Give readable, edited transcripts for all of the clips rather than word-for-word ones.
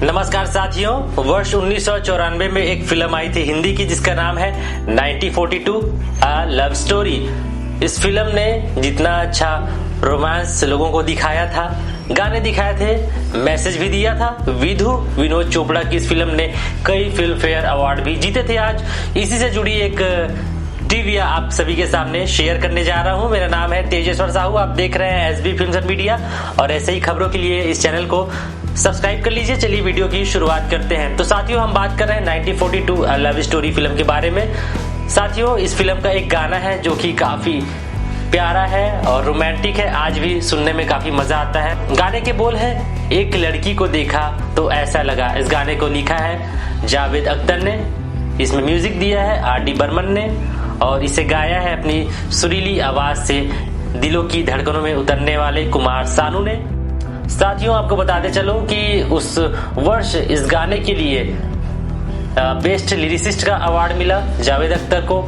नमस्कार साथियों, वर्ष 1994 में एक फिल्म आई थी हिंदी की जिसका नाम है 1942 अ लव स्टोरी। इस फिल्म ने जितना अच्छा रोमांस लोगों को दिखाया था, गाने दिखाए थे, मैसेज भी दिया था। विनोद चोपड़ा की इस फिल्म ने कई फिल्म फेयर अवार्ड भी जीते थे। आज इसी से जुड़ी एक ट्रिविया आप सभी के सामने शेयर करने जा रहा हूं। मेरा नाम है तेजेश्वर साहू, आप देख रहे हैं एसबी फिल्म्स एंड मीडिया और ऐसे ही खबरों के लिए इस चैनल को सब्सक्राइब कर लीजिए। चलिए वीडियो की शुरुआत करते हैं। तो साथियों, हम बात कर रहे हैं 1942 अ लव स्टोरी फिल्म के बारे में। साथियों, इस फिल्म का एक गाना है जो कि काफी प्यारा है और रोमांटिक है, आज भी सुनने में काफी मजा आता है। गाने के बोल है, एक लड़की को देखा तो ऐसा लगा। इस गाने को लिखा है जावेद अख्तर ने, इसमें म्यूजिक दिया है आर.डी. बर्मन ने और इसे गाया है अपनी सुरीली आवाज से दिलों की धड़कनों में उतरने वाले कुमार सानू ने। साथियों, आपको बताते चलो कि उस वर्ष इस गाने के लिए बेस्ट लिरिसिस्ट का अवार्ड मिला जावेद अख्तर को,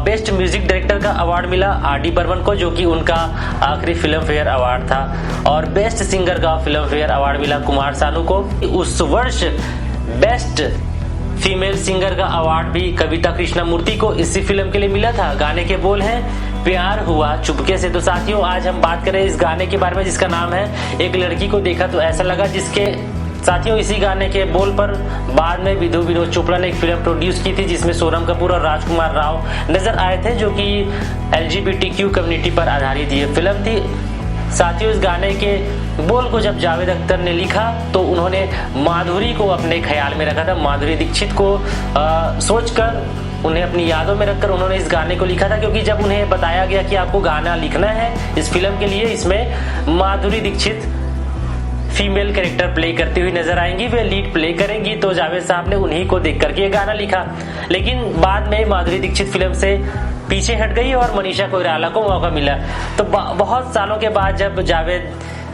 बेस्ट म्यूजिक डायरेक्टर का अवार्ड मिला आर.डी. बर्मन को, जो कि उनका आखिरी फिल्म फेयर अवार्ड था, और बेस्ट सिंगर का फिल्म फेयर अवार्ड मिला कुमार सानू को। उस वर्ष बेस्ट फीमेल सिंगर का अवार्ड भी कविता कृष्णमूर्ति को इसी फिल्म के लिए मिला था। गाने के बोल हैं, प्यार हुआ चुपके से। तो साथियों, आज हम बात करें इस गाने के बारे में जिसका नाम है एक लड़की को देखा तो ऐसा लगा, जिसके साथियों इसी गाने के बोल पर बाद में विनोद चोपड़ा ने एक फिल्म प्रोड्यूस की थी जिसमें सोनम कपूर और राजकुमार राव नजर आए थे, जो कि LGBTQ कम्युनिटी पर आधारित ये फिल्म थी। साथियों, इस गाने के बोल को जब जावेद अख्तर ने लिखा तो उन्होंने माधुरी को अपने ख्याल में रखा था। माधुरी दीक्षित को सोचकर, उन्हें अपनी यादों में रखकर उन्होंने इस गाने को लिखा था, क्योंकि जब उन्हें बताया गया कि आपको गाना लिखना है इस फिल्म के लिए, इसमें Madhuri Dixit female character play करती हुई नजर आएंगी, वे लीड प्ले करेंगी, तो जावेद साहब ने उन्हीं को देख करके ये गाना लिखा। लेकिन बाद में माधुरी दीक्षित फिल्म से पीछे हट गई और मनीषा कोइराला को मौका मिला। तो बहुत सालों के बाद जब जावेद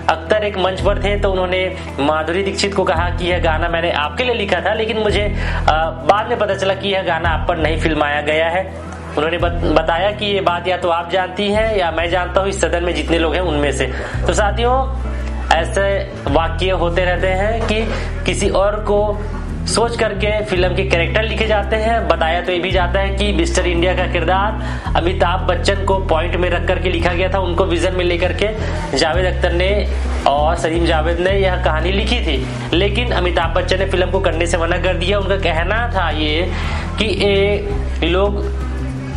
अख्तर एक मंच पर थे तो उन्होंने माधुरी दीक्षित को कहा कि यह गाना मैंने आपके लिए लिखा था, लेकिन मुझे बाद में पता चला कि यह गाना आप पर नहीं फिल्माया गया है। उन्होंने बताया कि ये बात या तो आप जानती हैं या मैं जानता हूँ, इस सदन में जितने लोग हैं उनमें से। तो साथियों, ऐसे वाक्य होते रहते हैं कि किसी और को सोच करके फिल्म के कैरेक्टर लिखे जाते हैं। बताया तो ये भी जाता है कि मिस्टर इंडिया का किरदार अमिताभ बच्चन को पॉइंट में रख करके लिखा गया था, उनको विजन में लेकर के जावेद अख्तर ने और सलीम जावेद ने यह कहानी लिखी थी। लेकिन अमिताभ बच्चन ने फिल्म को करने से मना कर दिया। उनका कहना था ये कि ये लोग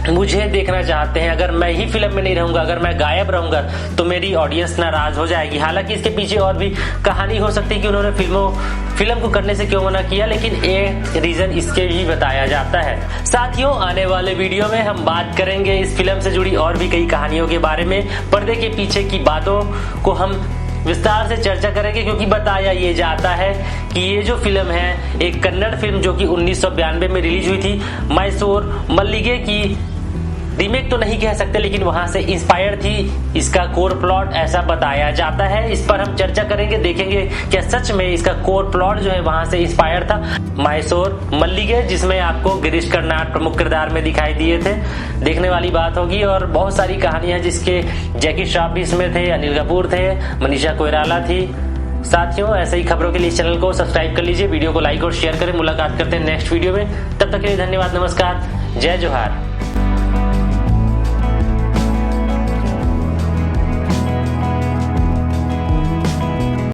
मुझे देखना चाहते हैं, अगर मैं ही फिल्म में नहीं रहूंगा, अगर मैं गायब रहूंगा तो मेरी ऑडियंस नाराज हो जाएगी। हालांकि इसके पीछे और भी कहानी हो सकती है कि उन्होंने फिल्म को करने से क्यों मना किया, लेकिन एक रीजन इसके भी बताया जाता है। साथियों, आने वाले वीडियो में हम बात करेंगे इस फिल्म से जुड़ी और भी कई कहानियों के बारे में, पर्दे के पीछे की बातों को हम विस्तार से चर्चा करेंगे, क्योंकि बताया ये जाता है कि ये जो फिल्म है एक कन्नड़ फिल्म जो कि 1992 में रिलीज हुई थी, मैसूर मल्लिगे की रीमेक तो नहीं कह सकते, लेकिन वहां से इंस्पायर थी। इसका कोर प्लॉट ऐसा बताया जाता है, इस पर हम चर्चा करेंगे, देखेंगे क्या सच में इसका कोर प्लॉट जो है वहां से इंस्पायर था मैसूर मल्लिगे, जिसमें आपको गिरीश कर्नाड प्रमुख किरदार में दिखाई दिए थे। देखने वाली बात होगी। और बहुत सारी कहानियां जिसके जैकी श्रॉफ भी इसमें थे, अनिल कपूर थे, मनीषा कोइराला थी। साथियों, ऐसे ही खबरों के लिए इस चैनल को सब्सक्राइब कर लीजिए, वीडियो को लाइक और शेयर करें। मुलाकात करते हैं नेक्स्ट वीडियो में, तब तक के लिए धन्यवाद, नमस्कार, जय जोहार।